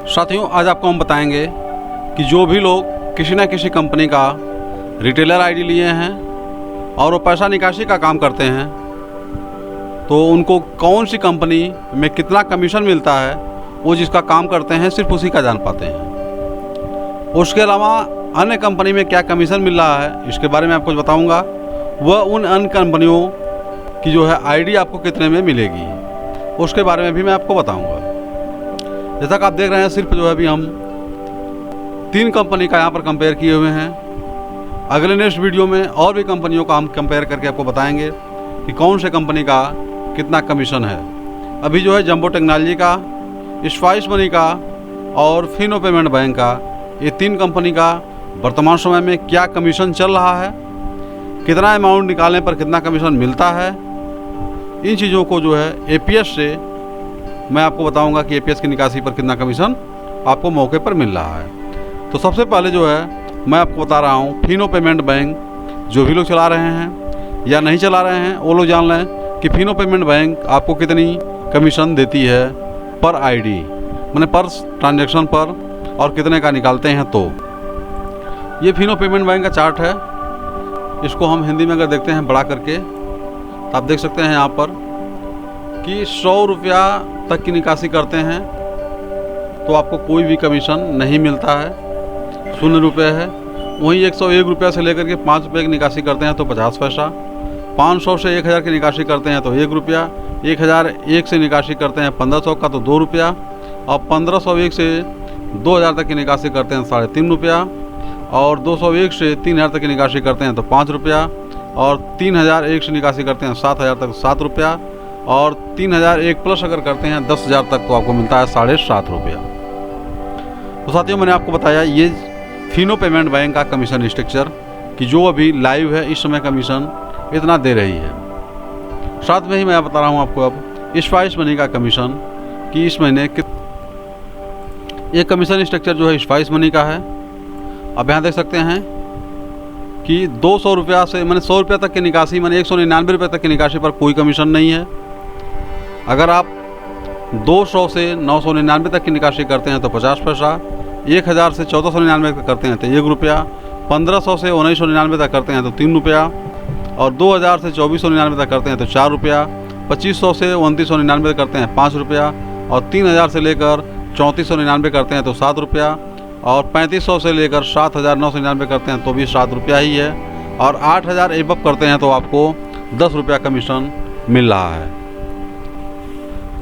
साथियों, आज आपको हम बताएंगे कि जो भी लोग किसी न किसी कंपनी का रिटेलर आईडी लिए हैं और वो पैसा निकासी का काम करते हैं तो उनको कौन सी कंपनी में कितना कमीशन मिलता है, वो जिसका काम करते हैं सिर्फ उसी का जान पाते हैं। उसके अलावा अन्य कंपनी में क्या कमीशन मिल रहा है, इसके बारे में आपको बताऊंगा। वह उन अन्य कंपनियों की जो है आईडी आपको कितने में मिलेगी, उसके बारे में भी मैं आपको बताऊंगा। जैसा कि आप देख रहे हैं, सिर्फ जो है अभी हम 3 कंपनी का यहाँ पर कंपेयर किए हुए हैं। अगले नेक्स्ट वीडियो में और भी कंपनियों का हम कंपेयर करके आपको बताएंगे कि कौन से कंपनी का कितना कमीशन है। अभी जो है जंबो टेक्नोलॉजी का, स्पाइस मनी का और फिनो पेमेंट बैंक का, ये 3 कंपनी का वर्तमान समय में क्या कमीशन चल रहा है, कितना अमाउंट निकालने पर कितना कमीशन मिलता है, इन चीज़ों को जो है एपीएस से मैं आपको बताऊंगा कि एपीएस की निकासी पर कितना कमीशन आपको मौके पर मिल रहा है। तो सबसे पहले जो है मैं आपको बता रहा हूँ, फिनो पेमेंट बैंक जो भी लोग चला रहे हैं या नहीं चला रहे हैं वो लोग जान लें कि फिनो पेमेंट बैंक आपको कितनी कमीशन देती है पर आईडी, माने पर ट्रांजैक्शन पर, और कितने का निकालते हैं। तो ये फिनो पेमेंट बैंक का चार्ट है। इसको हम हिंदी में अगर देखते हैं बड़ा करके तो आप देख सकते हैं यहाँ पर कि 100 रुपया तक की निकासी करते हैं तो आपको कोई भी कमीशन नहीं मिलता है, 0 रुपये है। वहीं 101 रुपया से लेकर के 5 रुपये की निकासी करते हैं तो 50 पैसा, 500 से 1000 की निकासी करते हैं तो 1 रुपया, 1001 से निकासी करते हैं 1500 का तो 2 रुपया, और 1501 से 2000 तक की निकासी करते हैं 3.5 रुपया, और 201 से 3000 तक की निकासी करते हैं तो 5 रुपया, और 3001 से निकासी करते हैं 7000 तक 7 रुपया, और 3001 प्लस अगर करते हैं 10,000 तक तो आपको मिलता है 7.5 रुपया। तो साथियों, मैंने आपको बताया ये फिनो पेमेंट बैंक का कमीशन स्ट्रक्चर कि जो अभी लाइव है इस समय कमीशन इतना दे रही है। साथ में ही मैं बता रहा हूँ आपको अब स्पाइस मनी का कमीशन कि इस महीने ये कमीशन स्ट्रक्चर जो है स्पाइस मनी का है। अब यहाँ देख सकते हैं कि 200 रुपया से मैंने 100 रुपया तक की निकासी, मैंने 199 रुपये तक की निकासी पर कोई कमीशन नहीं है। अगर आप 200 से 999 तक की निकासी करते हैं तो 50 पैसा, 1000 से 1499 तक करते हैं तो 1 रुपया, 1500 से 1999 तक करते हैं तो 3 रुपया, और 2000 से 2499 तक करते हैं तो 4 रुपया, 2500 से 2999 तक करते हैं 5 रुपया, और 3000 से लेकर 3499 करते हैं तो 7 रुपया, और 3500 से लेकर 7999 करते हैं तो भी 7 रुपया ही है, और 8000 एबव करते हैं तो आपको 10 रुपया कमीशन मिल रहा है।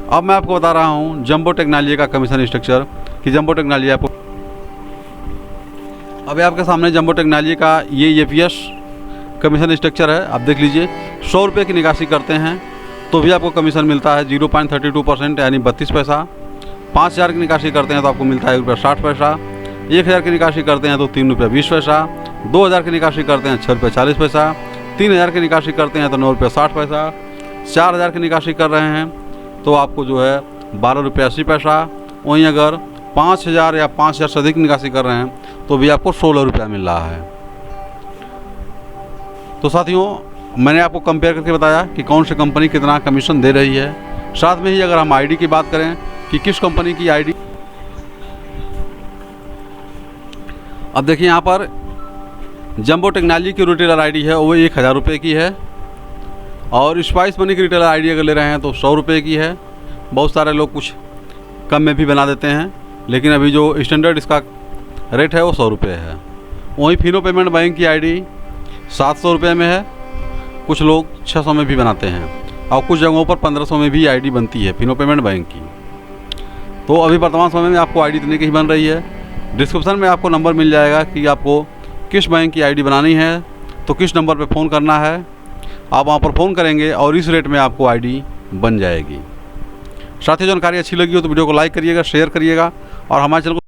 अब मैं आपको बता रहा हूँ जंबो टेक्नोलॉजी का कमीशन स्ट्रक्चर कि जंबो टेक्नोलॉजी आपको, अभी आपके सामने जंबो टेक्नोलॉजी का ये एपीएस कमीशन स्ट्रक्चर है। आप देख लीजिए, 100 रुपये की निकासी करते हैं तो भी आपको कमीशन मिलता है 0.32% यानी 32 पैसा, 5000 की निकासी करते हैं तो आपको मिलता है 1 रुपया 60 पैसा, 1000 की निकासी करते हैं तो 3 रुपया 20 पैसा, 2000 की निकासी करते हैं 6 रुपया 40 पैसा, 3000 की निकासी करते हैं तो 9 रुपया 60 पैसा, 4000 की निकासी कर रहे हैं तो आपको जो है 12 रुपया 80 पैसा। वहीं अगर 5000 या 5000 से अधिक निकासी कर रहे हैं तो भी आपको 16 रुपया मिल रहा है। तो साथियों, मैंने आपको कंपेयर करके बताया कि कौन सी कंपनी कितना कमीशन दे रही है। साथ में ही अगर हम आईडी की बात करें कि किस कंपनी की आईडी, अब देखिए यहाँ पर जंबो टेक्नोलॉजी की रिटेलर आईडी है वो 1000 रुपये की है, और स्पाइस मनी की रिटेलर आईडी अगर ले रहे हैं तो 100 रुपये की है। बहुत सारे लोग कुछ कम में भी बना देते हैं, लेकिन अभी जो स्टैंडर्ड इसका रेट है वो 100 रुपये है। वहीं फिनो पेमेंट बैंक की आईडी 700 रुपये में है, कुछ लोग 600 में भी बनाते हैं, और कुछ जगहों पर 1500 में भी आईडी बनती है फिनो पेमेंट बैंक की। तो अभी वर्तमान समय में आपको आईडी इतने की ही बन रही है। डिस्क्रिप्शन में आपको नंबर मिल जाएगा कि आपको किस बैंक की आईडी बनानी है, तो किस नंबर पर फ़ोन करना है, आप वहाँ पर फ़ोन करेंगे और इस रेट में आपको आईडी बन जाएगी। साथियों, जानकारी अच्छी लगी हो तो वीडियो को लाइक करिएगा, शेयर करिएगा, और हमारे चैनल को